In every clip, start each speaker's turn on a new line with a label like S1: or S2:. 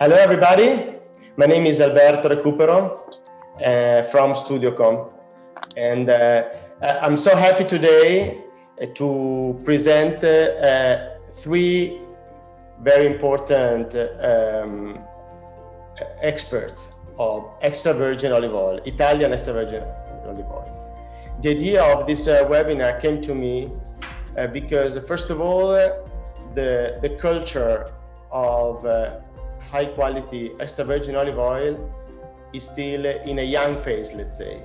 S1: Hello, everybody. My name is Alberto Recupero from StudioCom. And I'm so happy today to present three very important experts of extra virgin olive oil, Italian extra virgin olive oil. The idea of this webinar came to me because, first of all, the culture of high quality extra virgin olive oil is still in a young phase, let's say.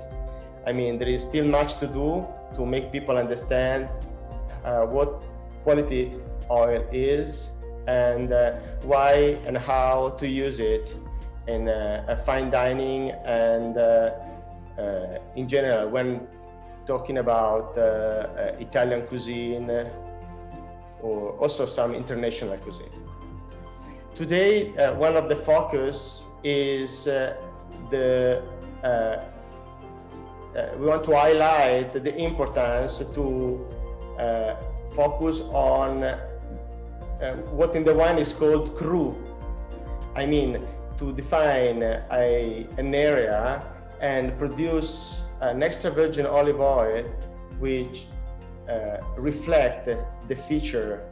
S1: I mean, there is still much to do to make people understand what quality oil is and why and how to use it in fine dining and in general when talking about Italian cuisine or also some international cuisine. Today, one of the focus is we want to highlight the importance to focus on what in the wine is called cru. I mean, to define an area and produce an extra virgin olive oil which reflect the feature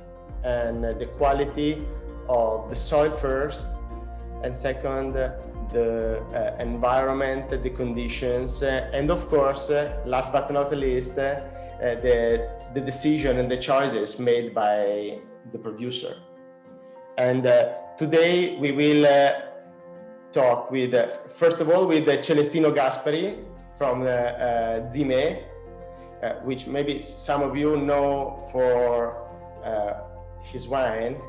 S1: and the quality of the soil first, and second, the environment, the conditions, and of course, last but not least, the decision and the choices made by the producer. And today we will talk with, first of all, with Celestino Gaspari from Zime, which maybe some of you know for his wine.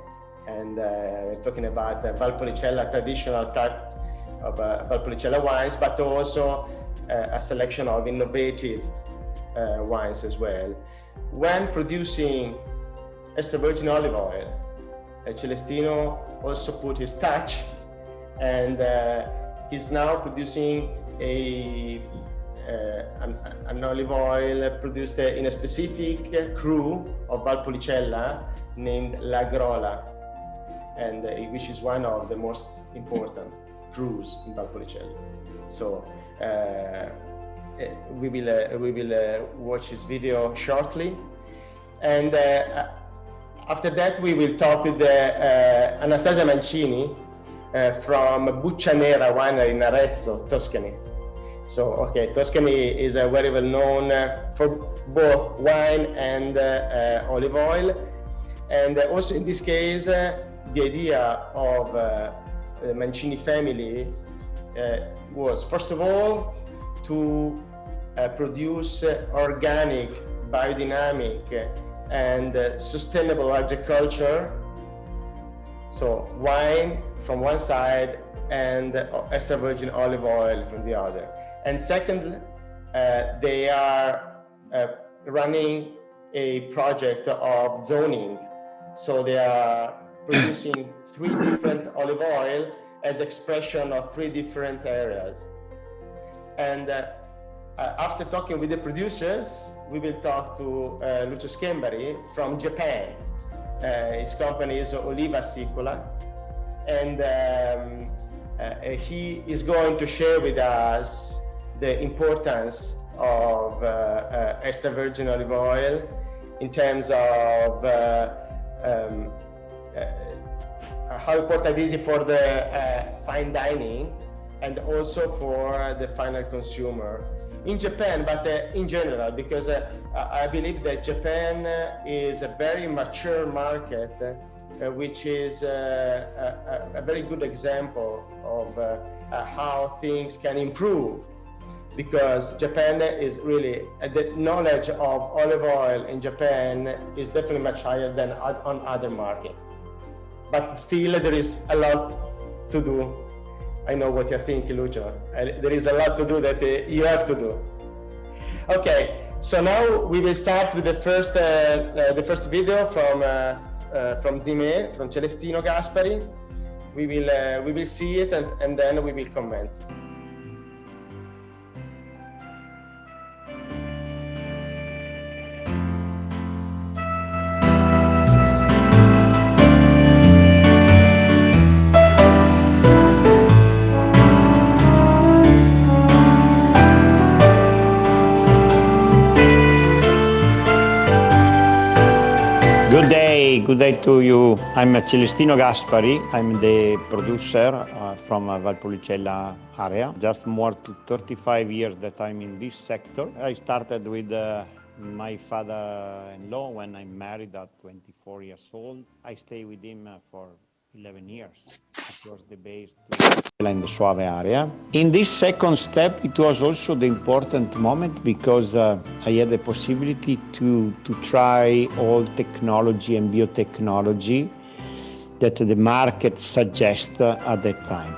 S1: And we're talking about the Valpolicella, traditional type of Valpolicella wines, but also a selection of innovative wines as well. When producing extra virgin olive oil, Celestino also put his touch, and he's now producing an olive oil produced in a specific cru of Valpolicella named La Grola, and which is one of the most important crus in Valpolicella. So we will watch this video shortly, and after that we will talk with Anastasia Mancini from Buccianera Winery in Arezzo, Tuscany. So, okay, Tuscany is very well known for both wine and olive oil, and also in this case, the idea of the Mancini family was, first of all, to produce organic, biodynamic, and sustainable agriculture. So wine from one side and extra virgin olive oil from the other. And second, they are running a project of zoning. So they are producing 3 different olive oil as expression of 3 different areas. And after talking with the producers, we will talk to Lucio Schembari from Japan. His company is Oliva Sicola, and he is going to share with us the importance of extra virgin olive oil in terms of how important it is for the fine dining and also for the final consumer in Japan, but in general, because I believe that Japan is a very mature market, which is a very good example of how things can improve, because Japan is really, the knowledge of olive oil in Japan is definitely much higher than on other markets. But still, there is a lot to do. I know what you're thinking, Lucio. There is a lot to do that you have to do. Okay, so now we will start with the first video from Zime, from Celestino Gaspari. We will see it and then we will comment.
S2: Good day to you. I'm Celestino Gaspari. I'm the producer from Valpolicella area. Just more to 35 years that I'm in this sector. I started with my father-in-law when I married at 24 years old. I stayed with him for 11 years. It was the base in the Suave area. In this second step, it was also the important moment because I had the possibility to try all technology and biotechnology that the market suggests at that time.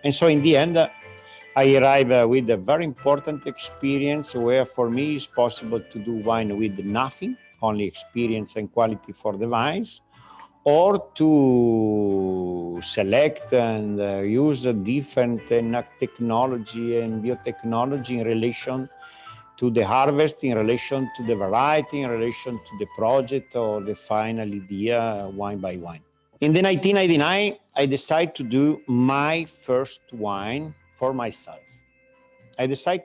S2: And so in the end, I arrived with a very important experience where for me it's possible to do wine with nothing, only experience and quality for the vines, or to select and use a different technology and biotechnology in relation to the harvest, in relation to the variety, in relation to the project or the final idea, wine by wine. In the 1999, I decided to do my first wine for myself. I decided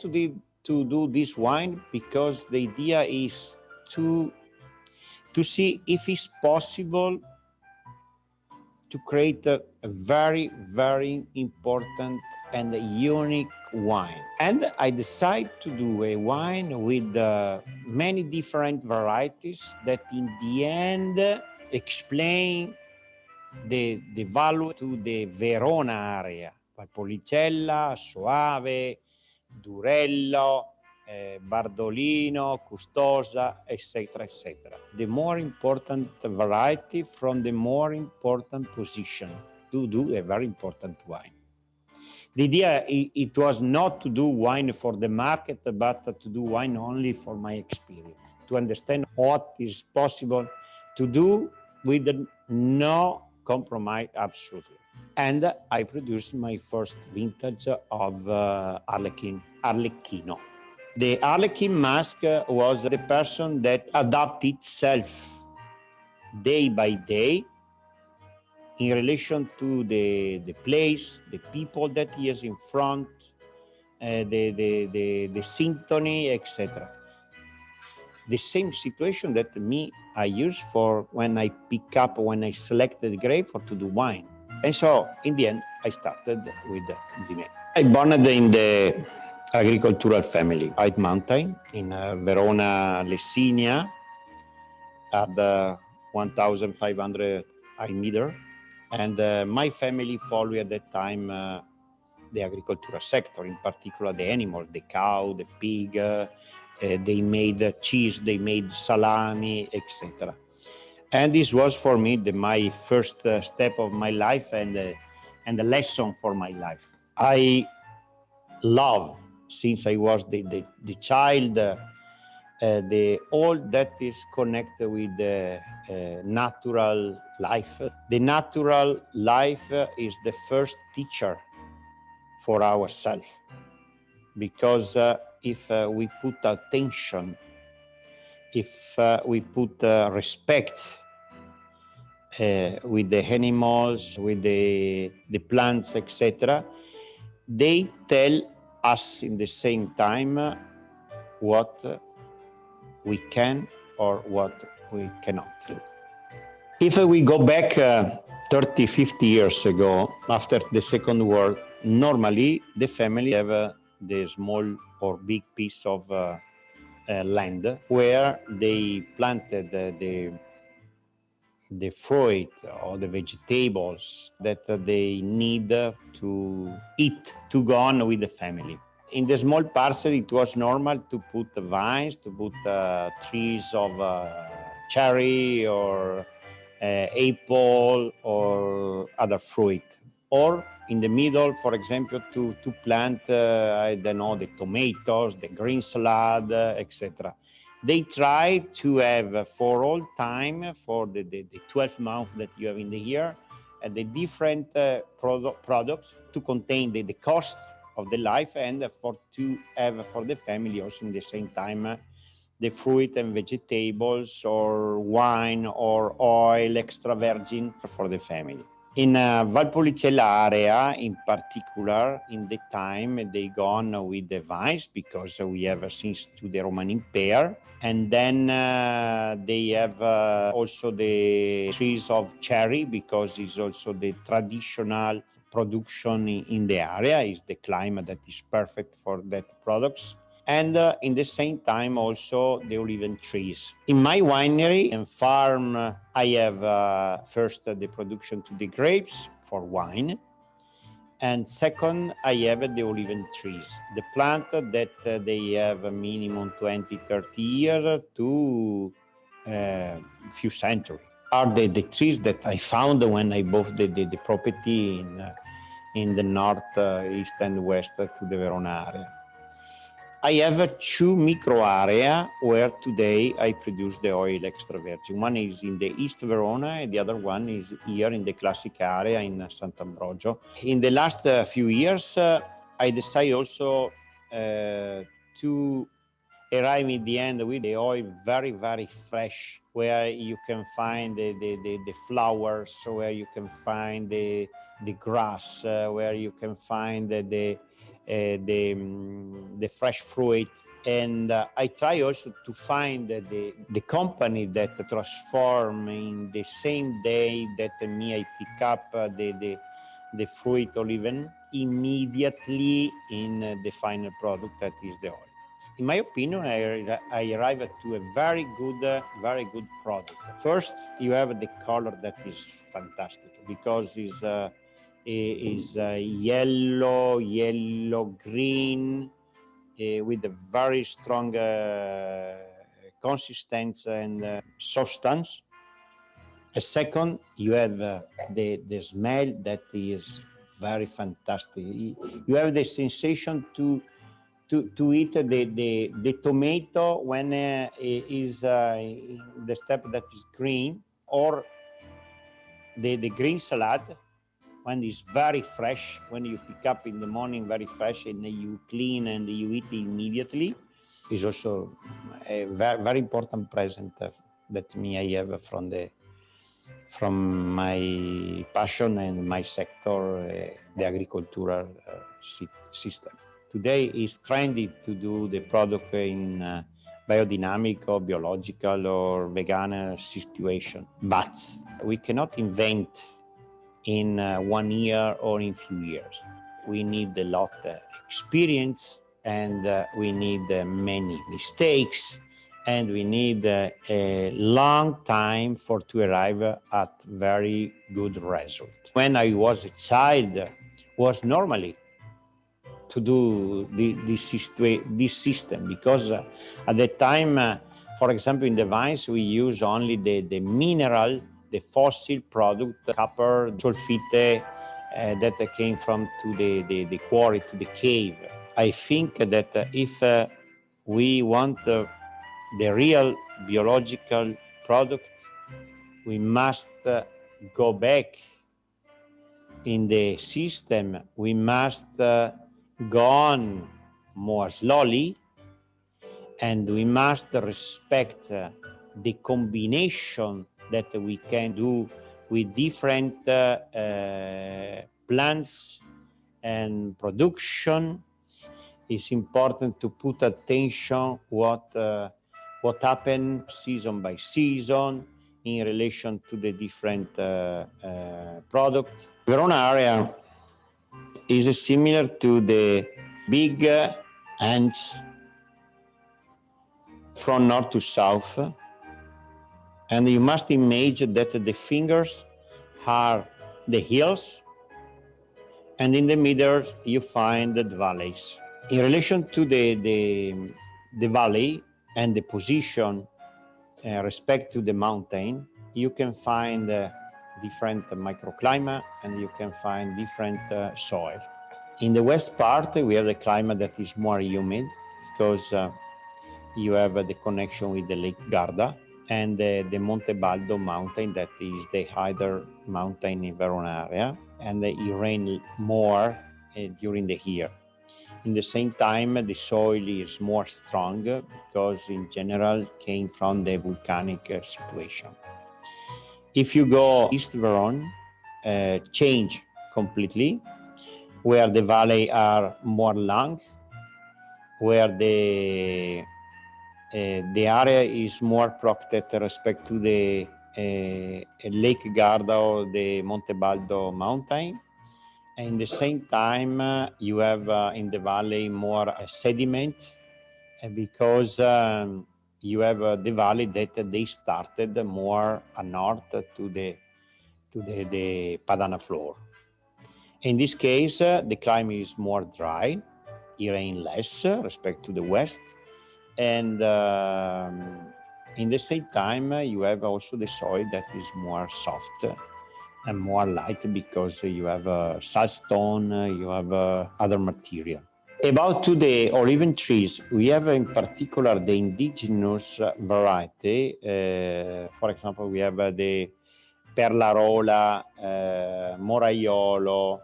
S2: to do this wine because the idea is to see if it's possible to create a very, very important and a unique wine. And I decided to do a wine with many different varieties that in the end explain the value to the Verona area, Valpolicella, Soave, Durello, Bardolino, Custosa, etc., etc. The more important variety from the more important position to do a very important wine. The idea, it was not to do wine for the market, but to do wine only for my experience, to understand what is possible to do with no compromise, absolutely. And I produced my first vintage of Arlecchino. The Arlecchino mask was the person that adapted itself day by day in relation to the place, the people that he is in front, the symphony, etc. The same situation that I use for when I select the grape for to do wine. And so in the end, I started with Zimé. I born in the agricultural family, High Mountain in Verona, Lessinia, at 1,500 meter. And my family followed at that time the agricultural sector, in particular the animal, the cow, the pig. They made cheese, they made salami, etc. And this was for me my first step of my life and the lesson for my life. I love, since I was the child, all that is connected with the natural life. The natural life is the first teacher for ourselves, because if we put attention, if we put respect with the animals, with the plants, etc., they tell us in the same time what we can or what we cannot do. If we go back 30, 50 years ago, after the Second War, normally the family have the small or big piece of land where they planted the fruit or the vegetables that they need to eat, to go on with the family. In the small parcel, it was normal to put vines, to put trees of cherry or apple or other fruit. Or in the middle, for example, to plant, I don't know, the tomatoes, the green salad, etc. They try to have for all time, for the 12 months that you have in the year, the different products to contain the cost of the life and to have for the family also in the same time the fruit and vegetables or wine or oil, extra virgin for the family. In Valpolicella area in particular, in the time they gone with the vines because we have since to the Roman Empire. And then they have also the trees of cherry, because it's also the traditional production in the area. Is the climate that is perfect for that products. And in the same time also the olive trees. In my winery and farm, I have first the production to the grapes for wine, and second, I have the olive trees, the plant that they have a minimum 20-30 years to few centuries. Are the trees that I found when I bought the property in the north, east and west to the Verona area. I have two micro area where today I produce the oil extra virgin. One is in the East Verona and the other one is here in the classic area in Sant'Ambrogio. In the last few years, I decided also to arrive in the end with the oil very, very fresh, where you can find the flowers, where you can find the grass, where you can find the fresh fruit. And I try also to find the company that transform in the same day that me I pick up the fruit or even immediately in the final product that is the oil. In my opinion, I arrive to a very good product. First, you have the color that is fantastic, because it's yellow green with a very strong consistency and substance. A second, you have the smell that is very fantastic. You have the sensation to eat the tomato when is the step that is green, or the green salad when it's very fresh, when you pick up in the morning very fresh and you clean and you eat immediately, is also a very, very important present that me I have from my passion and my sector, the agricultural system. Today is trendy to do the product in biodynamic or biological or vegan situation, but we cannot invent in 1 year or in few years. We need a lot of experience, and we need many mistakes, and we need a long time to arrive at very good result. When I was a child, was normally to do this system, because at the time, for example, in the vines, we use only the mineral, the fossil product, copper, sulfite, that came from to the quarry, to the cave. I think that if we want the real biological product, we must go back in the system. We must go on more slowly, and we must respect the combination that we can do with different plants and production. It's important to put attention what happens season by season in relation to the different products. Verona area is similar to the big ants from north to south, and you must imagine that the fingers are the hills, and in the middle you find the valleys. In relation to the valley and the position respect to the mountain, you can find different microclimate, and you can find different soil. In the west part, we have the climate that is more humid, because you have the connection with the Lake Garda and the Monte Baldo mountain, that is the higher mountain in Verona area, and it rains more during the year. In the same time, the soil is more strong, because in general came from the volcanic situation. If you go East Verona, change completely, where the valley are more long, where the the area is more protected respect to the Lake Garda or the Monte Baldo mountain. And at the same time, you have in the valley more sediment because you have the valley that they started more north to the Padana floor. In this case, the climate is more dry, it rains less respect to the west, and in the same time, you have also the soil that is more soft and more light because you have sandstone, you have other material. About to the olive trees, we have in particular the indigenous variety. For example, we have the Perlarola, Moraiolo.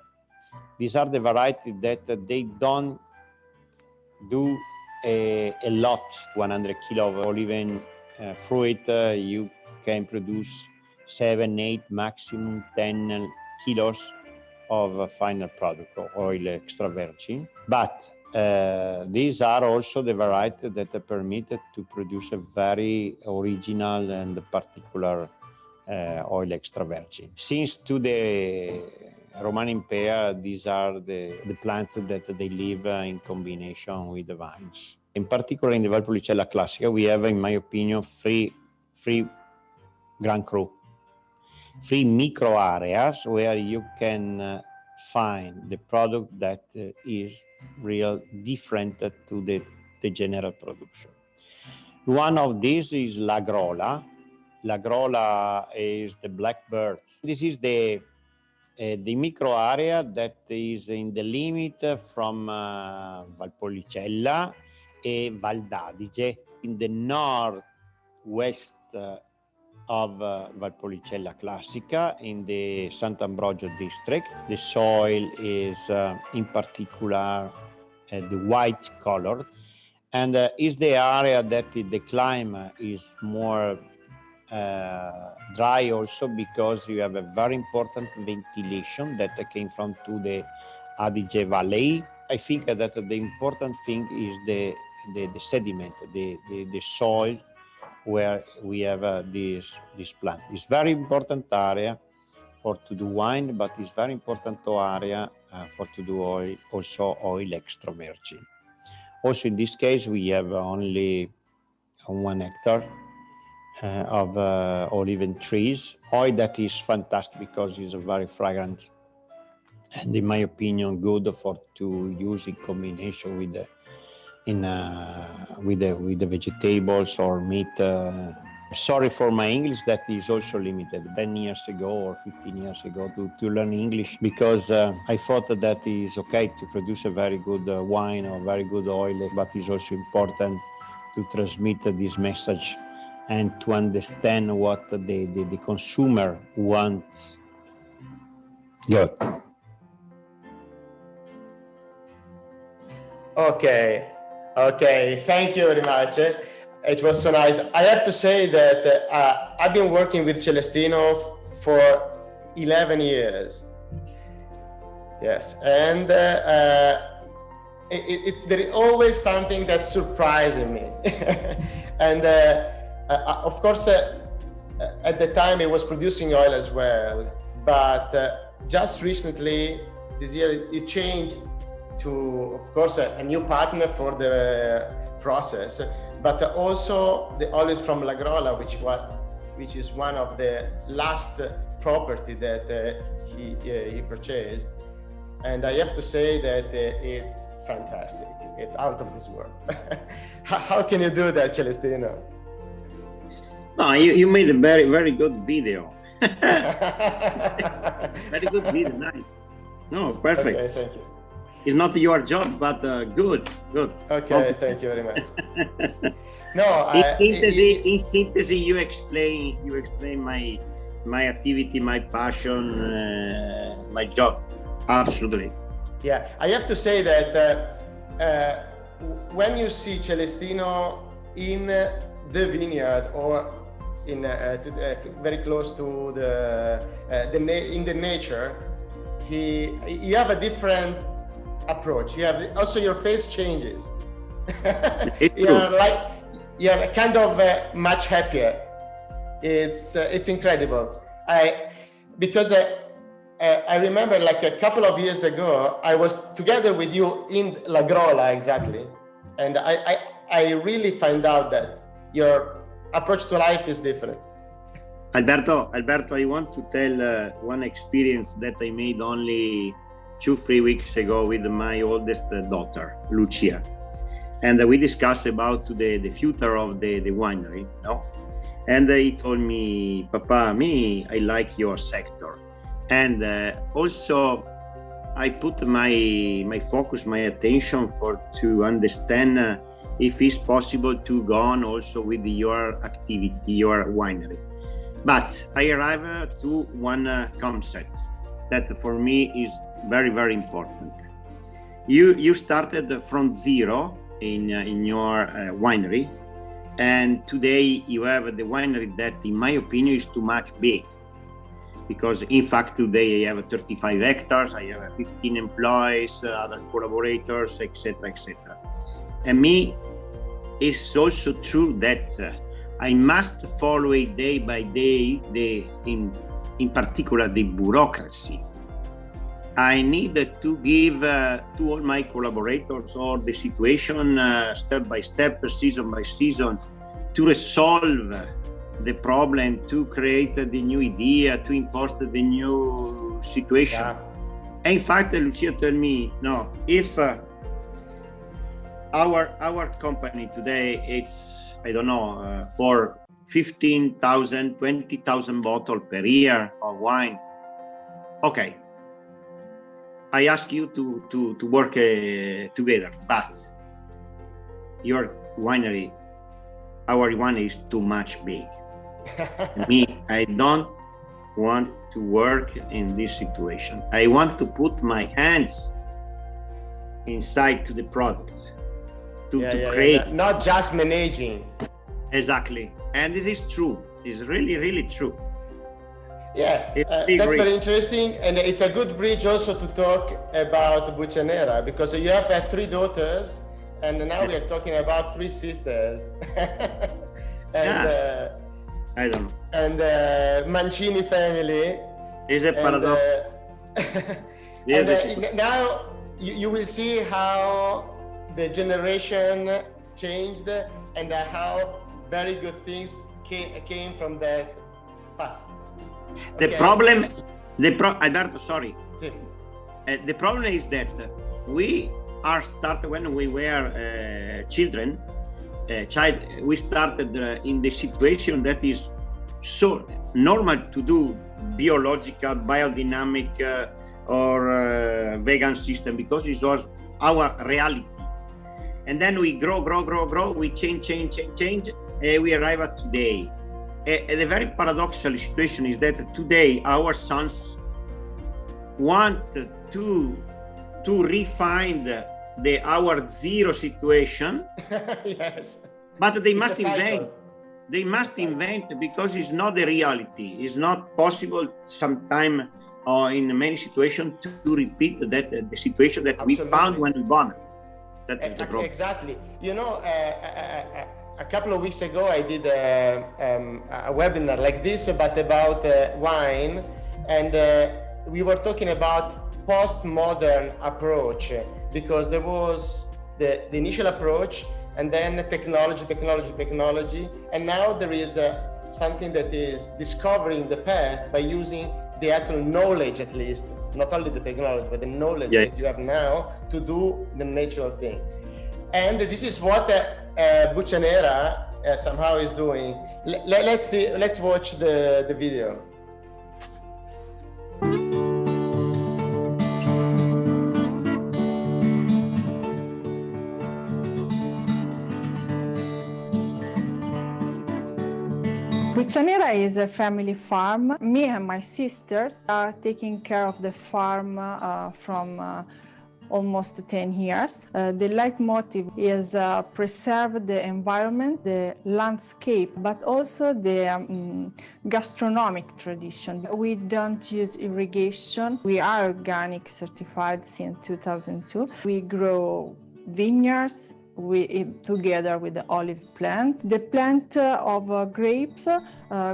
S2: These are the varieties that they don't do a lot. 100 kilo of olive fruit, you can produce 7, 8, maximum 10 kilos of final product or oil extra virgin. But these are also the varieties that are permitted to produce a very original and particular oil extra virgin. Since to the Roman Empire, these are the plants that they live in combination with the vines. In particular, in the Valpolicella Classica, we have, in my opinion, three Grand Cru, 3 micro areas where you can find the product that is real different to the general production. One of these is L'Agrola. L'Agrola is the blackbird. This is the micro area that is in the limit from Valpolicella and Val d'Adige in the northwest of Valpolicella Classica in the Sant'Ambrogio district. The soil is in particular the white color, and is the area that the climate is more dry also because you have a very important ventilation that came from to the Adige Valley. I think that the important thing is the sediment, the soil where we have this plant. It's very important area for to do wine, but it's very important area for to do oil, also oil extra virgin. Also in this case, we have only 1 hectare of olive trees. Oil that is fantastic because it's a very fragrant and, in my opinion, good for to use in combination with the vegetables or meat. Sorry for my English, that is also limited. 10 years ago or 15 years ago to learn English because I thought that is okay to produce a very good wine or very good oil, but it's also important to transmit this message and to understand what the consumer wants. Good.
S1: Okay, thank you very much. It was so nice. I have to say that I've been working with Celestino for 11 years. Yes, and there is always something that's surprising me. And of course, at the time it was producing oil as well, but just recently, this year, it changed to, of course, a new partner for the process, but also the olives from L'Agrola, which is one of the last property that he purchased. And I have to say that it's fantastic. It's out of this world. How can you do that, Celestino?
S2: No, you made a very, very good video. Very good video, nice. No, perfect.
S1: Okay, thank you.
S2: It's not your job, but good.
S1: Okay, thank you very much. No,
S2: in synthesis, you explain my activity, my passion, my job. Absolutely.
S1: Yeah, I have to say that when you see Celestino in the vineyard or in very close to in the nature, you have a different approach. You have also your face changes. you're kind of much happier. It's incredible. Because I remember like a couple of years ago, I was together with you in La Grola exactly, and I really find out that your approach to life is different.
S2: Alberto, I want to tell one experience that I made only 2-3 weeks ago with my oldest daughter, Lucia. And we discussed about the future of the winery, you know? And he told me, Papa, I like your sector. And also I put my focus, my attention to understand if it's possible to go on also with your activity, your winery. But I arrived to one concept that for me is very, very important. You started from zero in your winery, and today you have the winery that, in my opinion, is too much big. Because in fact, today I have 35 hectares, I have 15 employees, other collaborators, etc., etc. And it's also true that I must follow it day by day, in particular the bureaucracy. I need to give to all my collaborators all the situation step by step, season by season, to resolve the problem, to create the new idea, to impose the new situation. Yeah. And in fact, Lucia told me, no, if our company today, it's, I don't know, for 15,000, 20,000 bottles per year of wine. Okay, I ask you to work together, but your winery, our winery is too much big. I don't want to work in this situation. I want to put my hands inside to the product, to create.
S1: Not just managing.
S2: Exactly. And this is true. It's really, really true.
S1: Yeah, that's very interesting. And it's a good bridge also to talk about Buccianera, because you have 3 daughters, and now we are talking about 3 sisters. And,
S2: I don't know.
S1: And Mancini family.
S2: Is a paradox.
S1: And now you will see how the generation changed and how very good things came from that past.
S2: The problem, Alberto, sorry. The problem is that we are started when we were children. We started in the situation that is so normal to do biological, biodynamic, or vegan system, because it was our reality. And then we grow, we change, and we arrive at today. And the very paradoxical situation is that today our sons want to refine our zero situation.
S1: Yes.
S2: But they must invent. They must invent, because it's not the reality. It's not possible sometime or in many situations to repeat that the situation that we found when we born. That is the problem.
S1: Exactly. You know, a couple of weeks ago, I did a webinar like this, but about wine, and we were talking about postmodern approach, because there was the initial approach, and then technology, and now there is something that is discovering the past by using the actual knowledge, at least, not only the technology, but the knowledge that you have now to do the natural thing. And this is what Buccianera somehow is doing. Let's watch the video.
S3: Buccianera is a family farm. Me and my sister are taking care of the farm from almost 10 years. The leitmotiv is preserve the environment, the landscape, but also the gastronomic tradition. We don't use irrigation. We are organic certified since 2002. We grow vineyards, together with the olive plant. The plant of grapes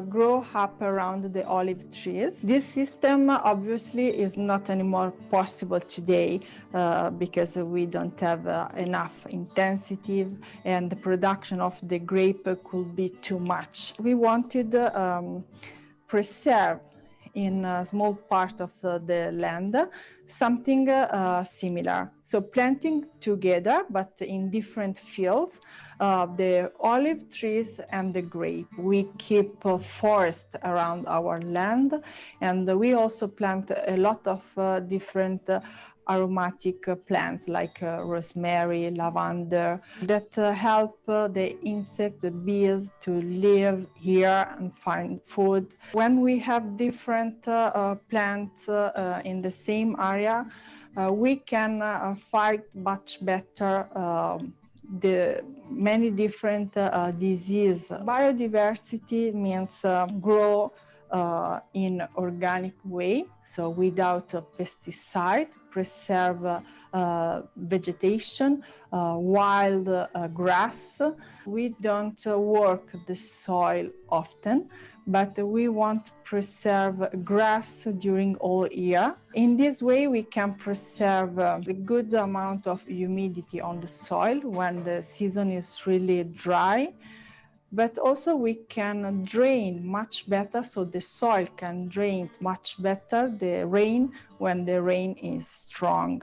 S3: grow up around the olive trees. This system obviously is not anymore possible today because we don't have enough intensity and the production of the grape could be too much. We wanted preserve in a small part of the land something similar. So planting together, but in different fields, the olive trees and the grape. We keep a forest around our land, and we also plant a lot of different aromatic plants like rosemary, lavender, that help the insect, the bees to live here and find food. When we have different plants in the same area, we can fight much better the many different diseases. Biodiversity means grow in organic way, so without pesticide, preserve vegetation, wild grass. We don't work the soil often, but we want to preserve grass during all year. In this way, we can preserve the good amount of humidity on the soil when the season is really dry. But also we can drain much better, so the soil can drain much better the rain when the rain is strong.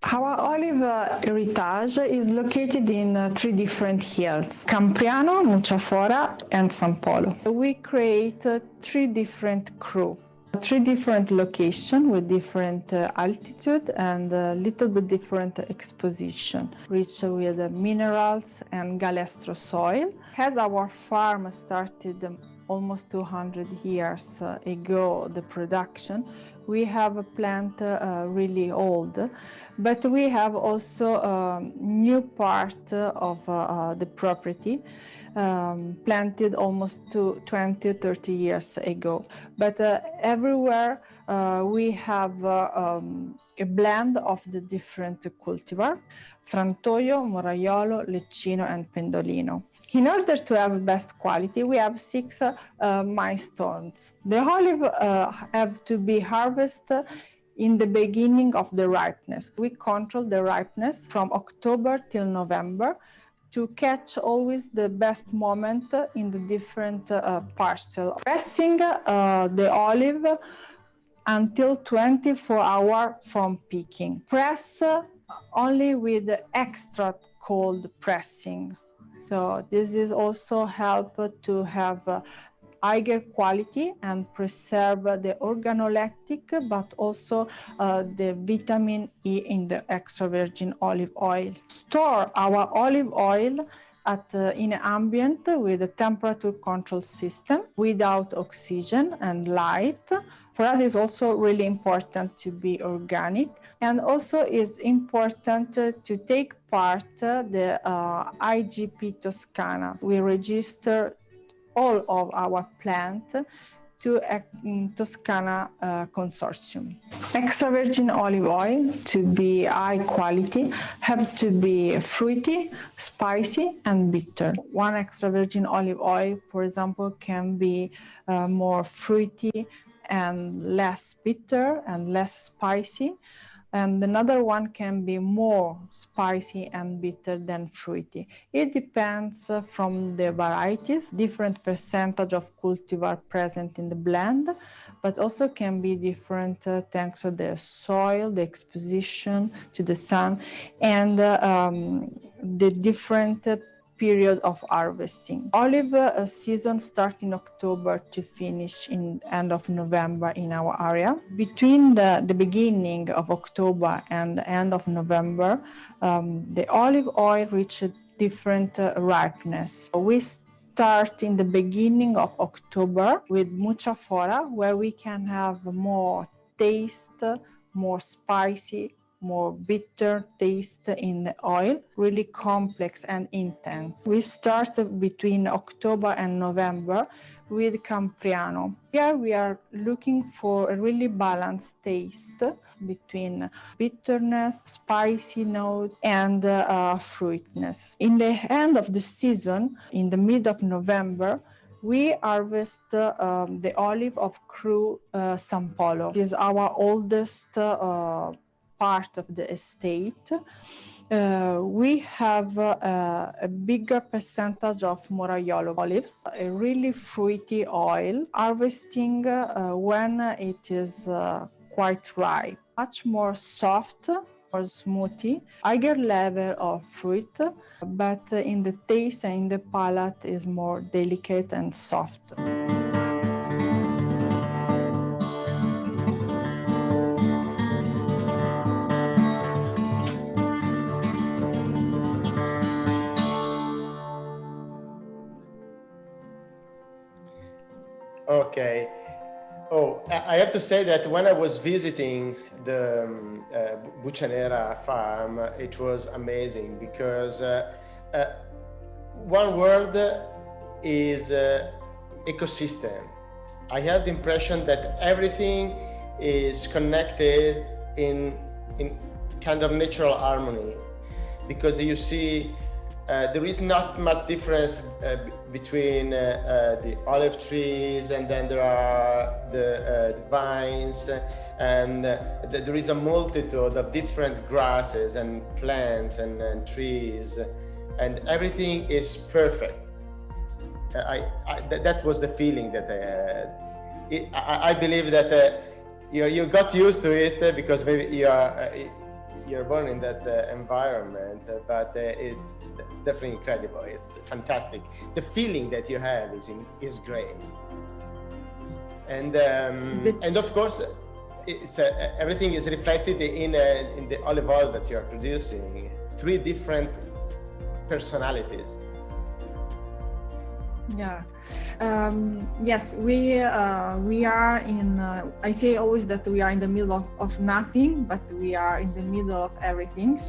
S3: Our olive heritage is located in 3 different hills: Campriano, Mucciafora, and San Polo. We create 3 different crew. 3 different locations with different altitude and a little bit different exposition, rich with minerals and galestro soil. As our farm started almost 200 years ago, the production, we have a plant really old, but we have also a new part of the property planted almost 20-30 years ago. But everywhere we have a blend of the different cultivar: Frantoio, Moraiolo, Leccino, and Pendolino. In order to have best quality, we have 6 milestones. The olive have to be harvested in the beginning of the ripeness. We control the ripeness from October till November to catch always the best moment in the different parcel. Pressing the olive until 24 hours from picking. Press only with extra cold pressing. So this is also help to have higher quality and preserve the organoleptic, but also the vitamin E in the extra virgin olive oil. Store our olive oil in ambient with a temperature control system without oxygen and light. For us, it's also really important to be organic, and also it's important to take part the IGP Toscana. We register all of our plants to a Toscana consortium. Extra virgin olive oil, to be high quality, have to be fruity, spicy, and bitter. One extra virgin olive oil, for example, can be more fruity and less bitter and less spicy. And another one can be more spicy and bitter than fruity. It depends from the varieties, different percentage of cultivar present in the blend, but also can be different thanks to the soil, the exposition to the sun, and the different period of harvesting. Olive season starts in October to finish in end of November in our area. Between the beginning of October and the end of November, the olive oil reaches different ripeness. We start in the beginning of October with Mucciafora, where we can have more taste, more spicy, more bitter taste in the oil, really complex and intense. We start between October and November with Campriano. Here we are looking for a really balanced taste between bitterness, spicy note, and fruitness. In the end of the season, in the mid of November, we harvest the olive of Cru San Polo. It is our oldest part of the estate. We have a bigger percentage of Moraiolo olives, a really fruity oil, harvesting when it is quite ripe, much more soft or smoothie, higher level of fruit, but in the taste and in the palate is more delicate and soft.
S1: Okay. Oh, I have to say that when I was visiting the Buccianera farm, it was amazing because one word is ecosystem. I had the impression that everything is connected in kind of natural harmony, because you see there is not much difference between the olive trees, and then there are the vines, and there is a multitude of different grasses and plants and trees, and everything is perfect. That was the feeling that I had. I believe that you got used to it because maybe you're born in that environment, but it's definitely incredible. It's fantastic. The feeling that you have is great, and of course, everything is reflected in the olive oil that you are producing. 3 different personalities.
S3: Yeah. Yes, we are in, I say always that we are in the middle of nothing, but we are in the middle of everything,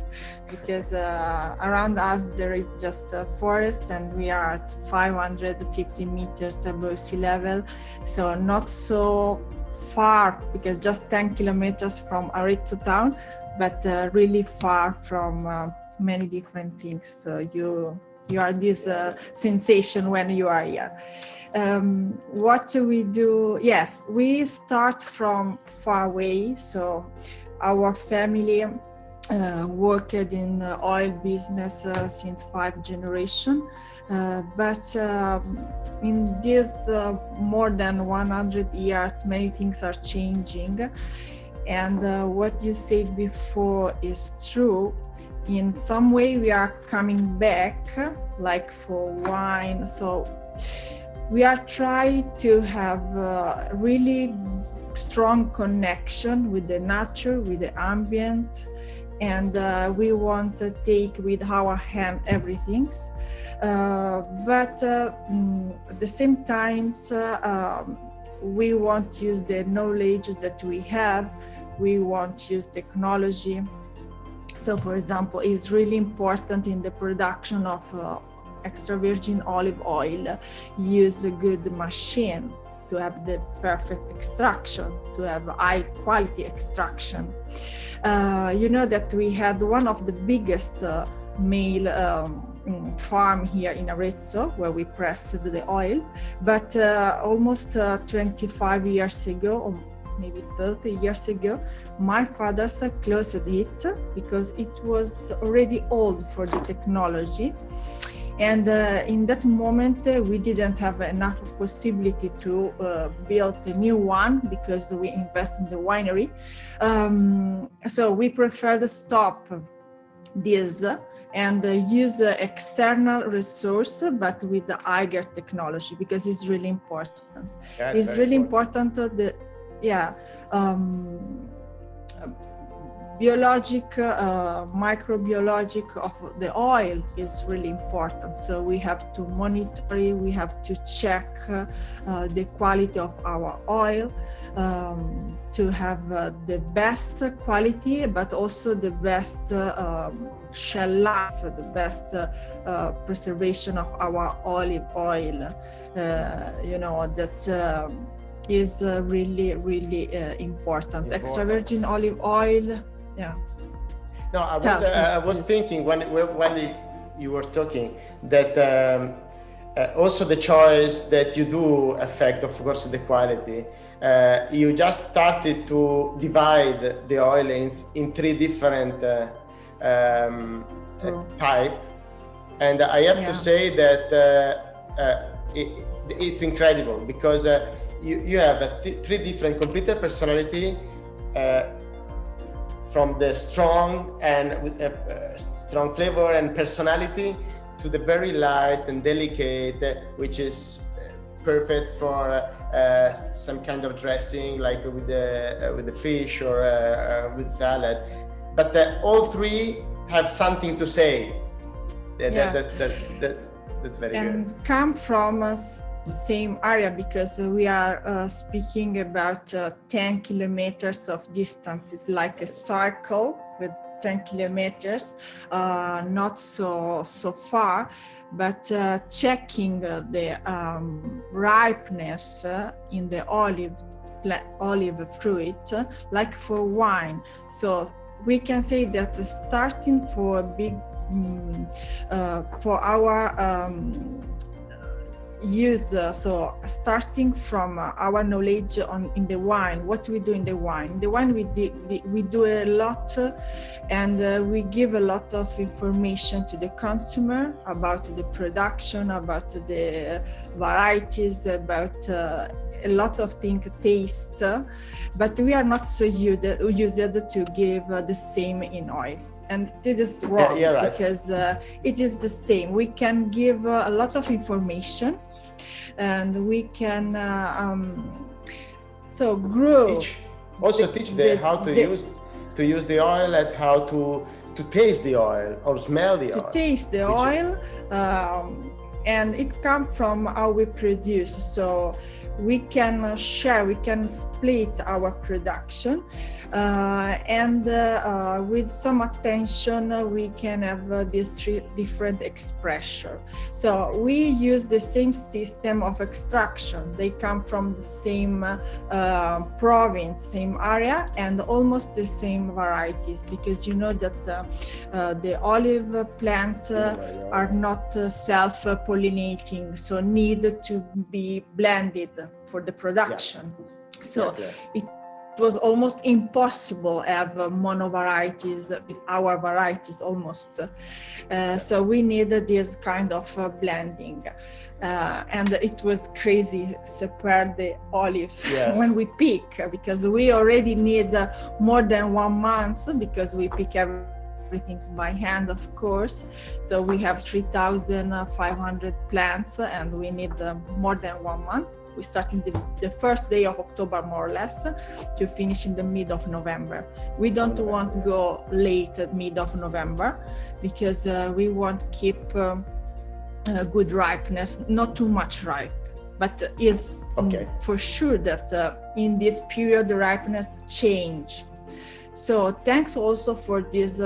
S3: because around us there is just a forest, and we are at 550 meters above sea level, so not so far, because just 10 kilometers from Arezzo town, but really far from many different things. So you are this sensation when you are here. What do we do? Yes, we start from far away. So our family worked in the oil business since 5 generations. But in this more than 100 years, many things are changing. And what you said before is true. In some way we are coming back, like for wine. So we are trying to have a really strong connection with the nature, with the ambient, and we want to take with our hand everything. But at the same time, we want to use the knowledge that we have. We want to use technology. So, for example, it's really important in the production of extra virgin olive oil, use a good machine to have the perfect extraction, to have high quality extraction. You know that we had one of the biggest male farm here in Arezzo, where we pressed the oil, but almost 25 years ago, or maybe 30 years ago, my father closed it because it was already old for the technology. And in that moment, we didn't have enough possibility to build a new one because we invest in the winery. So we preferred to stop this and use external resource, but with the higher technology, because it's really important.
S1: Yeah,
S3: it's really important that biologic, microbiologic of the oil is really important. So we have to monitor it, we have to check the quality of our oil to have the best quality, but also the best shell life, the best preservation of our olive oil. That is really important. Extra virgin olive oil. Yeah.
S1: No, I was thinking when you were talking that also the choice that you do affect, of course, the quality. You just started to divide the oil in three different type, and I have to say that it's incredible because you have three different complete personality. From the strong and with strong flavor and personality to the very light and delicate, which is perfect for some kind of dressing, like with the fish or with salad. But all three have something to say. That's very good.
S3: And come from same area, because we are speaking about 10 kilometers of distance. It's like a circle with 10 kilometers, not so far, but checking the ripeness in the olive fruit, like for wine. So we can say that starting for a big for our use, so starting from our knowledge in the wine, what we do in the wine. We do a lot, and we give a lot of information to the consumer about the production, about the varieties, about a lot of things, taste, but we are not so used to give the same in oil. And this is wrong, right. Because it is the same. We can give a lot of information, and we can grow.
S1: Teach how to use the oil, and how to taste the oil or smell the oil.
S3: To taste the oil, and it comes from how we produce. So we can share, we can split our production, and with some attention we can have these three different expressions. So we use the same system of extraction. They come from the same province, same area, and almost the same varieties, because you know that the olive plant are not self-pollinating, so need to be blended for the production. Yeah. So it was almost impossible to have mono varieties with our varieties almost. So we needed this kind of blending. And it was crazy separate the olives when we pick, because we already need more than 1 month, because we pick everything by hand, of course. So we have 3,500 plants, and we need more than 1 month. We start in the first day of October, more or less, to finish in the mid of November. We don't want to go late at mid of November, because we want to keep good ripeness, not too much ripe, but is for sure that in this period the ripeness change. So thanks also for this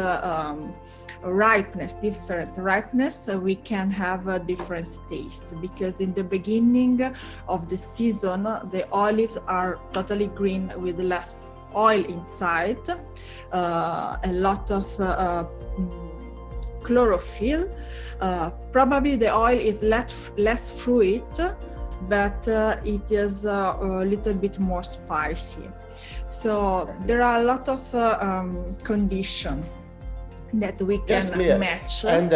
S3: ripeness, different ripeness, we can have a different taste, because in the beginning of the season the olives are totally green with less oil inside, a lot of chlorophyll. Probably the oil is less fruit, but it is a little bit more spicy. So there are a lot of conditions that we can match.
S1: And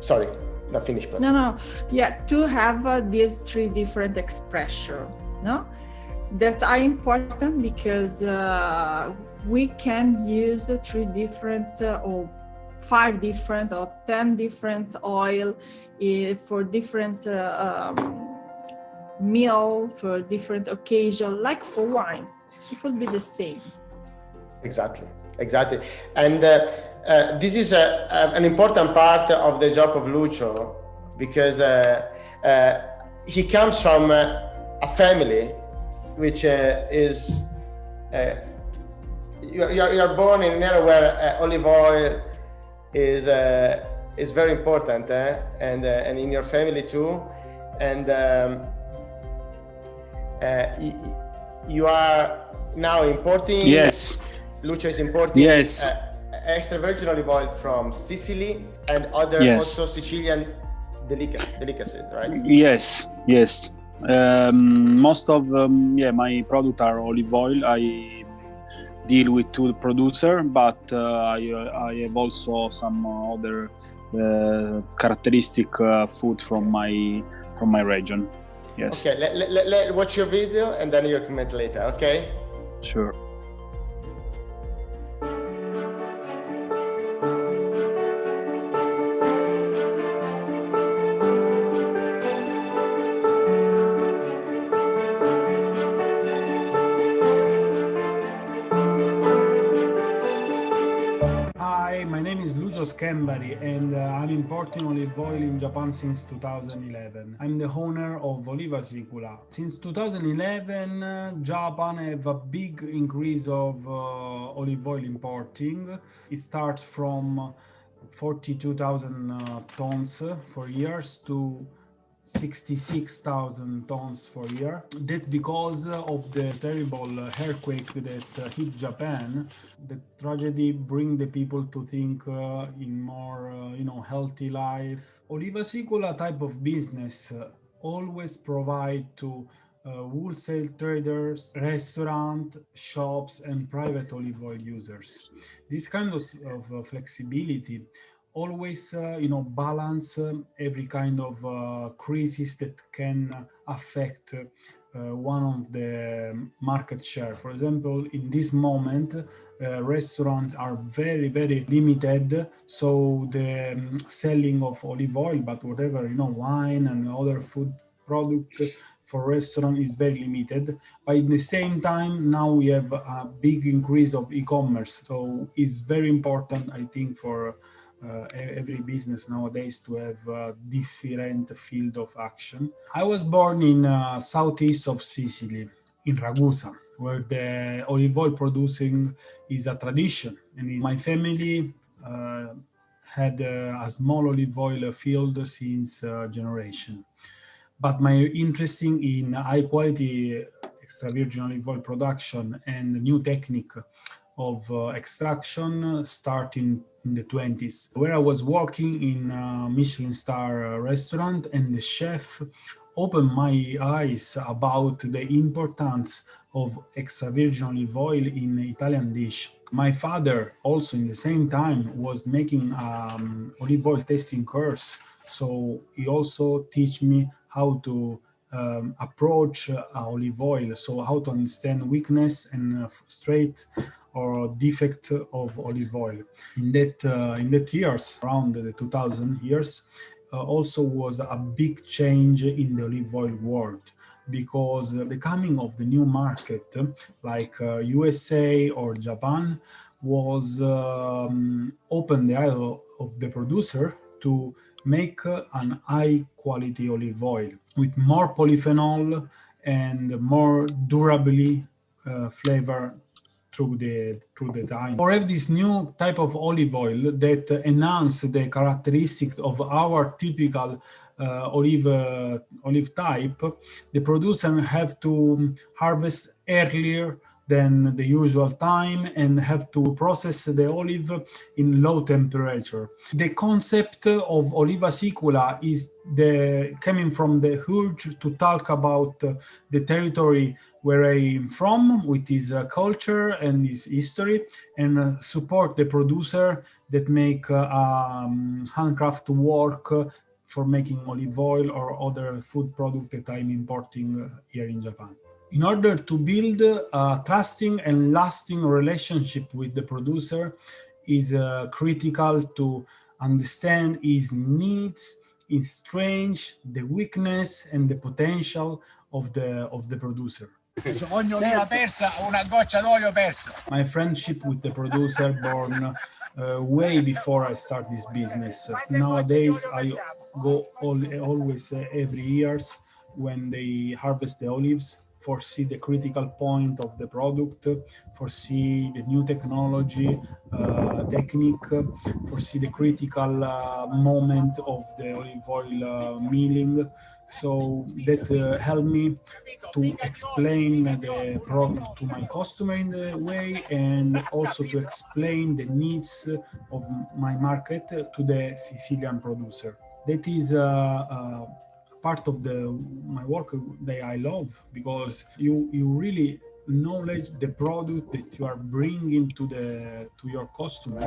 S1: sorry, not finished. But.
S3: No. Yeah, to have these three different expressions, no? That are important, because we can use 3 different or 5 different or 10 different oil for different meal, for different occasion, like for wine. It could be the same.
S1: Exactly, exactly. And this is an important part of the job of Lucio, because he comes from a family which is you're born in an era where olive oil is very important, and in your family too, and you are now importing.
S4: Yes.
S1: Lucio is importing
S4: Yes.
S1: extra virgin olive oil from Sicily and other also Sicilian delicacies, right?
S4: Yes, yes. Most of my products are olive oil. I deal with two producer, but I have also some other characteristic food from my region. Yes.
S1: Okay, let watch your video and then you comment later. Okay.
S4: Sure.
S5: Hi, my name is Lucio Scambari and I'm importing olive oil in Japan since 2011. I'm the owner of Oliva Sicula. Since 2011, Japan have a big increase of olive oil importing. It starts from 42,000 tons for years to 66,000 tons per year. That's because of the terrible earthquake that hit Japan. The tragedy bring the people to think in more, healthy life. Oliva Sicula type of business always provide to wholesale traders, restaurant, shops, and private olive oil users. This kind of flexibility always balance every kind of crisis that can affect one of the market share. For example, in this moment restaurants are very limited, so the selling of olive oil, but whatever, wine and other food product for restaurant is very limited. But at the same time, now we have a big increase of e-commerce, so it's very important, I think, for every business nowadays to have a different field of action. I was born in southeast of Sicily, in Ragusa, where the olive oil producing is a tradition. And my family had a small olive oil field since generation. But my interest in high quality extra virgin olive oil production and new technique of extraction starting in the 20s, where I was working in a Michelin star restaurant, and the chef opened my eyes about the importance of extra virgin olive oil in Italian dish. My father also in the same time was making olive oil tasting course, so he also teach me how to approach olive oil, so how to understand weakness and straight or defect of olive oil. In that years, around the 2000 years, also was a big change in the olive oil world, because the coming of the new market like USA or Japan was open the eye of the producer to make an high quality olive oil with more polyphenol and more durably flavor through the time. Or have this new type of olive oil that enhance the characteristics of our typical olive type. The producer have to harvest earlier than the usual time and have to process the olive in low temperature. The concept of Oliva Sicula is coming from the urge to talk about the territory where I'm from, with his culture and his history, and support the producer that make handcraft work for making olive oil or other food product that I'm importing here in Japan. In order to build a trusting and lasting relationship with the producer is critical to understand his needs, his strengths, the weakness, and the potential of the producer.
S6: Ognolina persa, una goccia d'olio perso.
S5: My friendship with the producer born way before I start this business. Nowadays, I go always every years when they harvest the olives, foresee the critical point of the product, foresee the new technology, technique, foresee the critical moment of the olive oil milling. So that helped me to explain the product to my customer in the way, and also to explain the needs of my market to the Sicilian producer. That is part of my work that I love, because you really knowledge the product that you are bringing to your customer.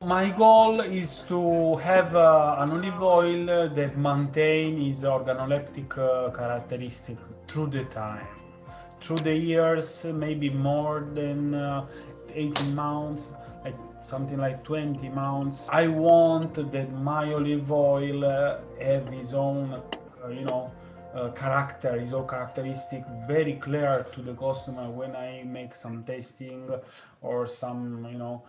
S5: My goal is to have an olive oil that maintain its organoleptic characteristic through the time, through the years, maybe more than 18 months, like something like 20 months. I want that my olive oil have its own, character, his own characteristic, very clear to the customer when I make some tasting or some,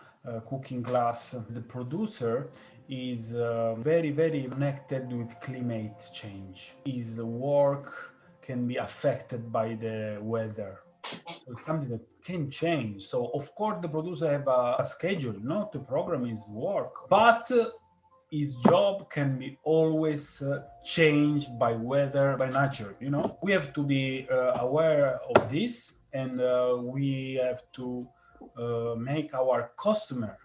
S5: cooking class. The producer is very, very connected with climate change. His work can be affected by the weather. So it's something that can change. So of course the producer have a schedule, not to program his work, but his job can be always changed by weather, by nature. We have to be aware of this, and we have to make our customer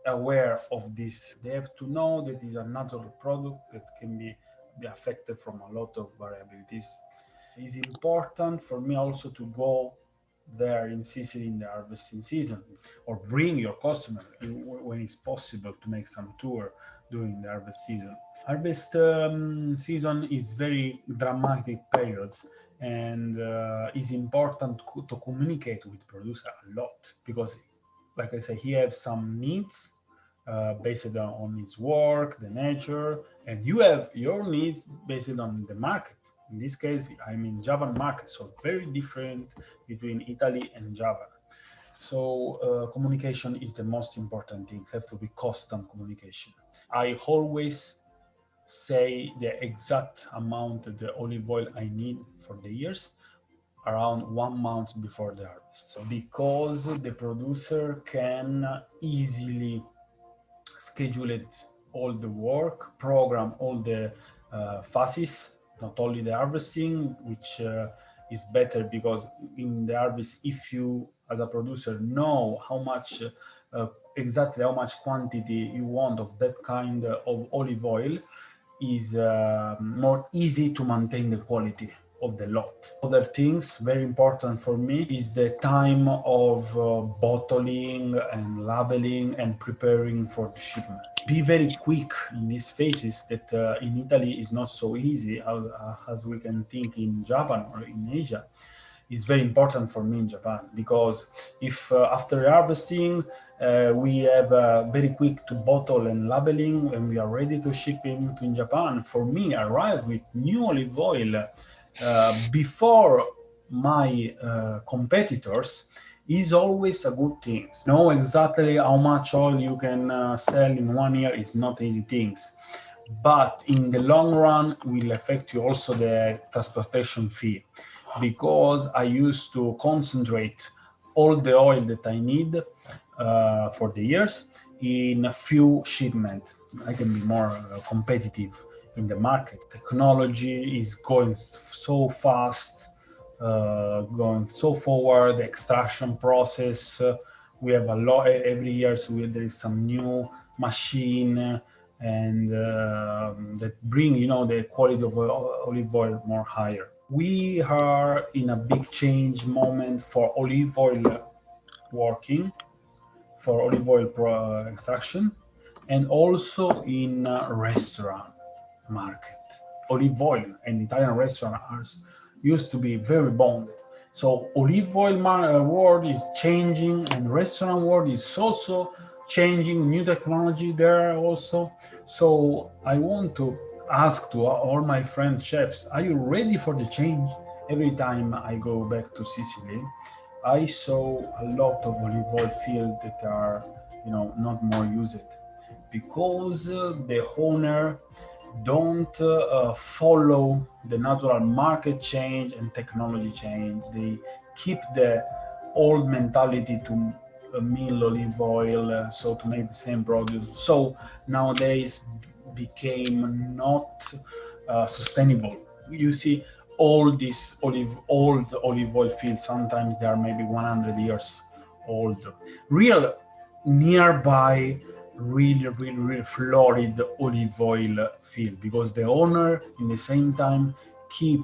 S5: aware of this. They have to know that it's a natural product that can be affected from a lot of variabilities. It's important for me also to go there in Sicily in the harvesting season, or bring your customer when it's possible to make some tour during the harvest season. Harvest season is very dramatic periods, and it's important to communicate with producer a lot, because, like I say, he has some needs based on his work, the nature, and you have your needs based on the market. In this case, I'm in Japan market, so very different between Italy and Japan. So communication is the most important thing. It has to be constant communication. I always say the exact amount of the olive oil I need for the years around 1 month before the harvest. So because the producer can easily schedule it, all the work, program all the phases, not only the harvesting, which is better because in the harvest, if you as a producer know how much exactly how much quantity you want of that kind of olive oil, is more easy to maintain the quality of the lot. Other things very important for me is the time of bottling and labeling and preparing for the shipment. Be very quick in these phases that in Italy is not so easy as we can think in Japan or in Asia. Is very important for me in Japan, because if after harvesting we have very quick to bottle and labeling and we are ready to ship into in Japan, for me arrive with new olive oil before my competitors is always a good thing. Know exactly how much oil you can sell in 1 year is not easy things, but in the long run will affect you also the transportation fee, because I used to concentrate all the oil that I need for the years in a few shipments. I can be more competitive in the market. Technology is going so fast, going so forward. The extraction process, we have a lot every year. So there is some new machine, and that bring the quality of olive oil more higher. We are in a big change moment for olive oil working, for olive oil extraction, and also in restaurant market. Olive oil and Italian restaurants used to be very bonded. So olive oil world is changing, and restaurant world is also changing. New technology there also. So I want to ask to all my friend chefs: are you ready for the change? Every time I go back to Sicily, I saw a lot of olive oil fields that are, not more used because the owner don't follow the natural market change and technology change. They keep the old mentality to mill olive oil, so to make the same product. So nowadays became not sustainable. You see all these old olive oil fields, sometimes they are maybe 100 years old. Real nearby really florid olive oil field, because the owner in the same time keep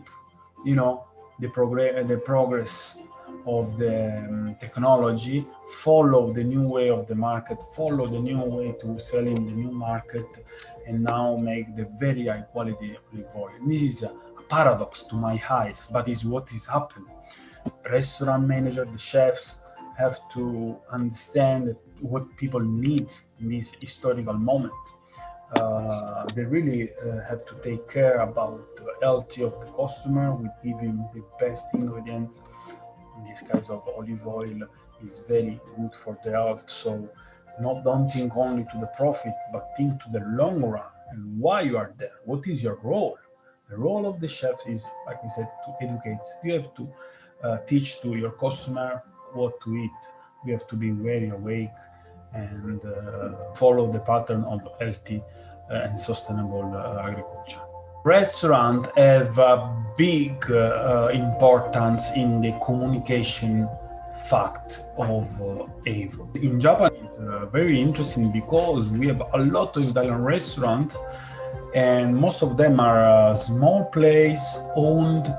S5: the progress of the technology, follow the new way of the market, follow the new way to sell in the new market, and now make the very high quality olive oil. And this is a paradox to my eyes, but is what is happening. Restaurant manager, the chefs have to understand what people need in this historical moment. They really have to take care about the health of the customer. We give him the best ingredients. In this case of olive oil is very good for the health. So don't think only to the profit, but think to the long run and why you are there. What is your role? The role of the chef is, like we said, to educate. You have to teach to your customer what to eat. We have to be very awake and follow the pattern of healthy and sustainable agriculture. Restaurants have a big importance in the communication fact of Avro. In Japan, it's very interesting because we have a lot of Italian restaurants, and most of them are a small place owned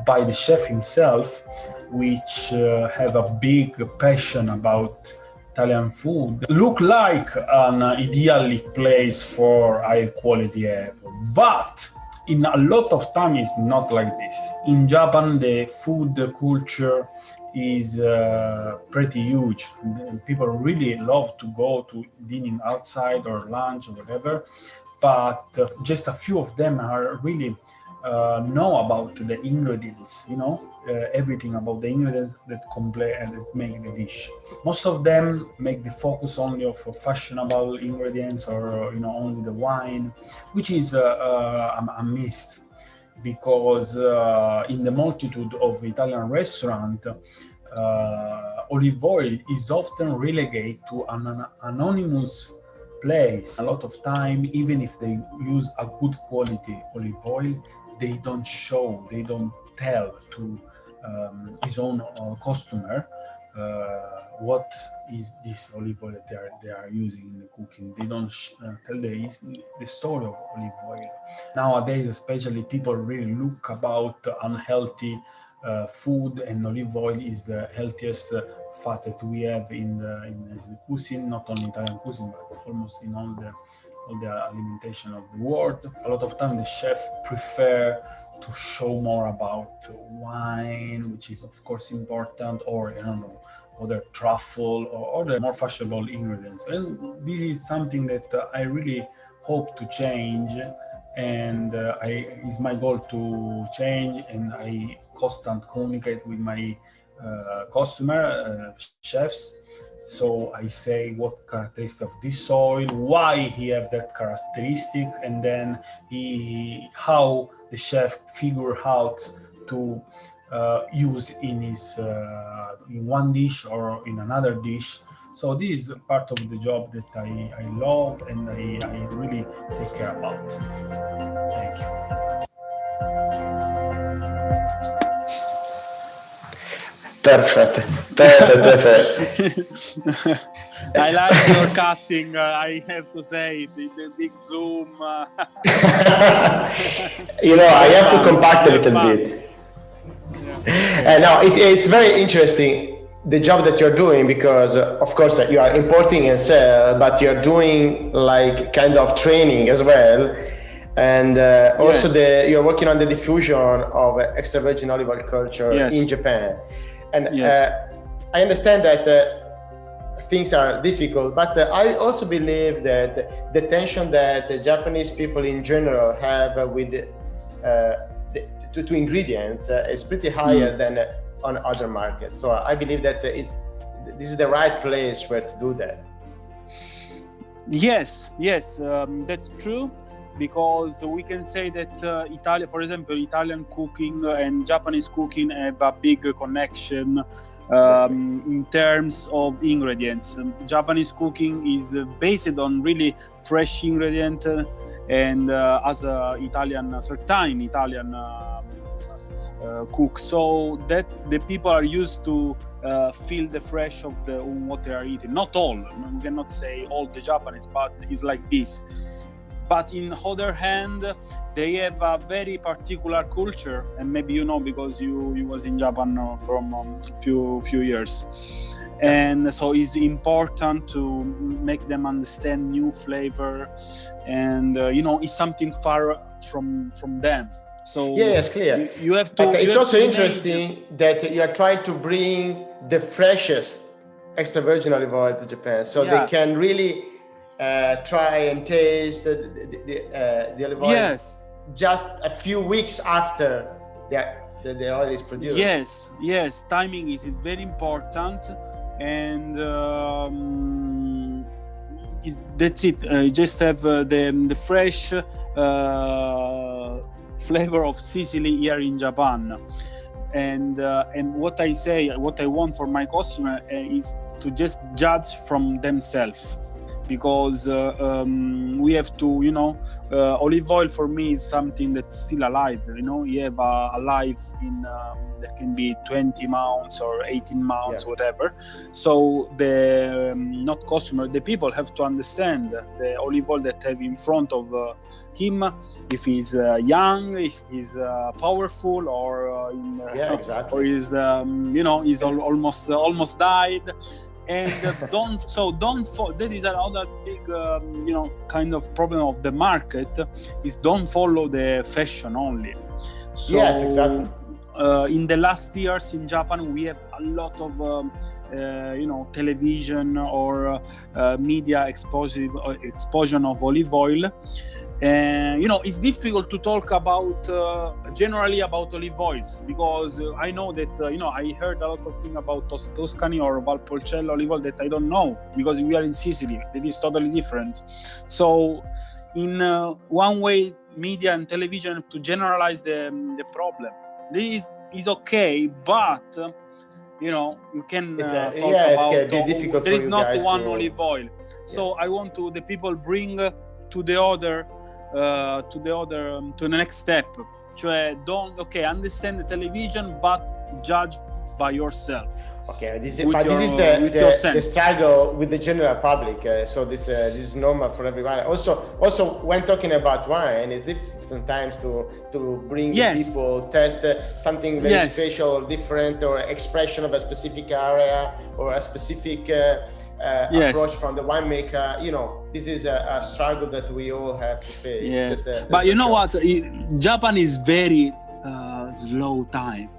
S5: by the chef himself, which have a big passion about Italian food. Look like an idyllic place for high quality Avro, but in a lot of time it's not like this. In Japan, the food culture is pretty huge. People really love to go to dining outside or lunch or whatever, but just a few of them are really know about the ingredients, everything about the ingredients that that make the dish. Most of them make the focus only of fashionable ingredients or only the wine, which is a miss, because in the multitude of Italian restaurants, olive oil is often relegated to an anonymous place. A lot of time, even if they use a good quality olive oil, they don't show, they don't tell to his own customer what is this olive oil that they are using in the cooking. They don't tell the story of olive oil. Nowadays, especially, people really look about unhealthy food, and olive oil is the healthiest fat that we have in the cuisine, not only Italian cuisine, but almost in all the alimentation of the world. A lot of time the chef prefer to show more about wine, which is of course important, or other truffle or other more fashionable ingredients. And this is something that I really hope to change, and it's my goal to change, and I constant communicate with my customer chefs. So I say what characteristic of this soil, why he have that characteristic, and then how the chef figure out to use in his in one dish or in another dish. So this is part of the job that I love and I really take care about. Thank you.
S1: Perfect.
S4: I like your cutting. I have to say it in the big zoom.
S1: I have to compact a little bit. No, it's very interesting, the job that you're doing, because of course you are importing and sell, but you're doing like kind of training as well. And also you're working on the diffusion of extra virgin olive oil culture in Japan. And I understand that things are difficult, but I also believe that the tension that the Japanese people in general have with to ingredients is pretty higher than on other markets. So I believe that this is the right place where to do that.
S4: Yes, that's true, because we can say that Italy, for example, Italian cooking and Japanese cooking have a big connection in terms of ingredients. Japanese cooking is based on really fresh ingredient, and as a certain Italian cook, so that the people are used to feel the fresh of what they are eating. Not all, we cannot say all the Japanese, but it's like this. But in other hand, they have a very particular culture, and maybe you know, because you was in Japan from a few years, and so it's important to make them understand new flavor, and it's something far from them. So
S1: it's clear.
S4: You have to.
S1: But it's also interesting that you are trying to bring the freshest extra virgin olive oil to Japan, so they can really try and taste the olive oil just a few weeks after the oil is produced.
S4: Yes, timing is very important, and that's it. You just have the fresh flavor of Sicily here in Japan, and what I want for my customer is to just judge from themselves. Because we have to, olive oil for me is something that's still alive. You have a life in that can be 20 months or 18 months, whatever. So the not customer, the people have to understand the olive oil that have in front of him, if he's young, if he's powerful, or or is he's almost died. And that is another big kind of problem of the market, is don't follow the fashion only. So in the last years in Japan, we have a lot of television or media exposure of olive oil. And it's difficult to talk about generally about olive oils, because I know that I heard a lot of things about Tuscany or Valpolicella olive oil that I don't know, because we are in Sicily. That is totally different. So in one way, media and television to generalize the problem. This is okay, but you can talk about
S1: it can be difficult.
S4: There is not one olive oil. So I want the people bring to the next step. Cioè, understand the television, but judge by yourself.
S1: Okay, this is the struggle with the general public. So this is normal for everyone. Also, when talking about wine, it's difficult sometimes to bring people test something very special or different, or expression of a specific area or a specific approach from the winemaker. This is a struggle that we all have to face. That's
S4: but you know what? Japan is very slow time.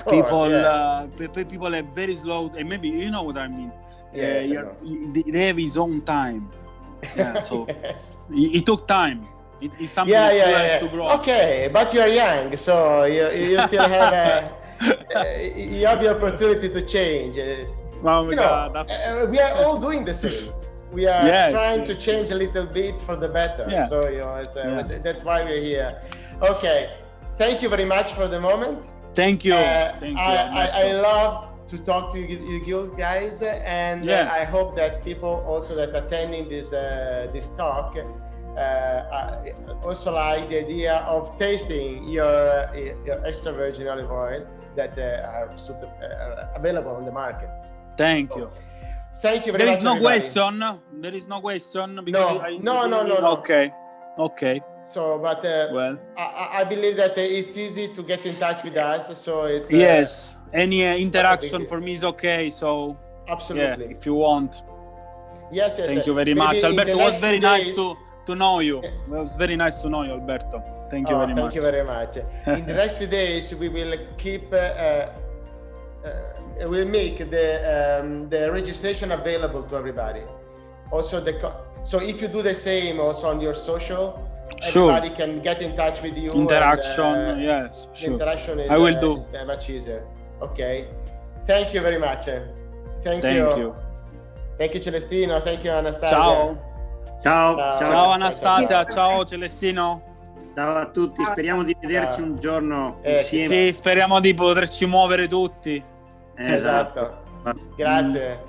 S4: People are very slow, and maybe you know what I mean. They have his own time. So it took time. It's something that you have to grow.
S1: Okay, but you're young, so you still have you have the opportunity to change.
S4: Oh my God!
S1: We are all doing the same. We are trying to change a little bit for the better. So that's why we're here. Okay, thank you very much for the moment.
S4: Thank you.
S1: I love to talk to you guys, and I hope that people also that attending this talk also like the idea of tasting your extra virgin olive oil that are available on the market.
S4: Thank you.
S1: Thank you very much.
S4: There is no question because
S1: no.
S4: Okay.
S1: So, but
S4: Well,
S1: I believe that it's easy to get in touch with us. So it's
S4: yes, any interaction
S1: deal.
S4: for me is okay. So
S1: absolutely,
S4: yeah, if you want.
S1: yes.
S4: Thank you very
S1: Maybe
S4: much,
S1: in the
S4: Alberto. It was
S1: next
S4: very
S1: few
S4: nice
S1: days-
S4: to know you. It was very nice to know you, Alberto. Thank you very much.
S1: Thank you very much. In the next few days, we will keep. We'll make the registration available to everybody. Also, so if you do the same also on your social,
S4: Sure.
S1: everybody can get in touch with you.
S4: Interaction,
S1: and,
S4: yes,
S1: the
S4: sure.
S1: interaction is,
S4: I will do.
S1: is much easier. Okay. Thank you very much. Thank
S4: Thank you.
S1: Thank you, Celestino. Thank you, Anastasia.
S4: Ciao.
S7: Ciao,
S1: Ciao.
S4: Ciao Anastasia, ciao Celestino.
S7: ciao a tutti, speriamo di vederci un giorno insieme.
S4: Sì, speriamo di poterci muovere tutti.
S1: Esatto. Grazie.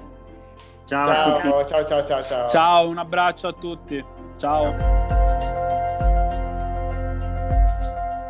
S7: Ciao a tutti.
S1: Ciao.
S4: Ciao, un abbraccio a tutti. Ciao.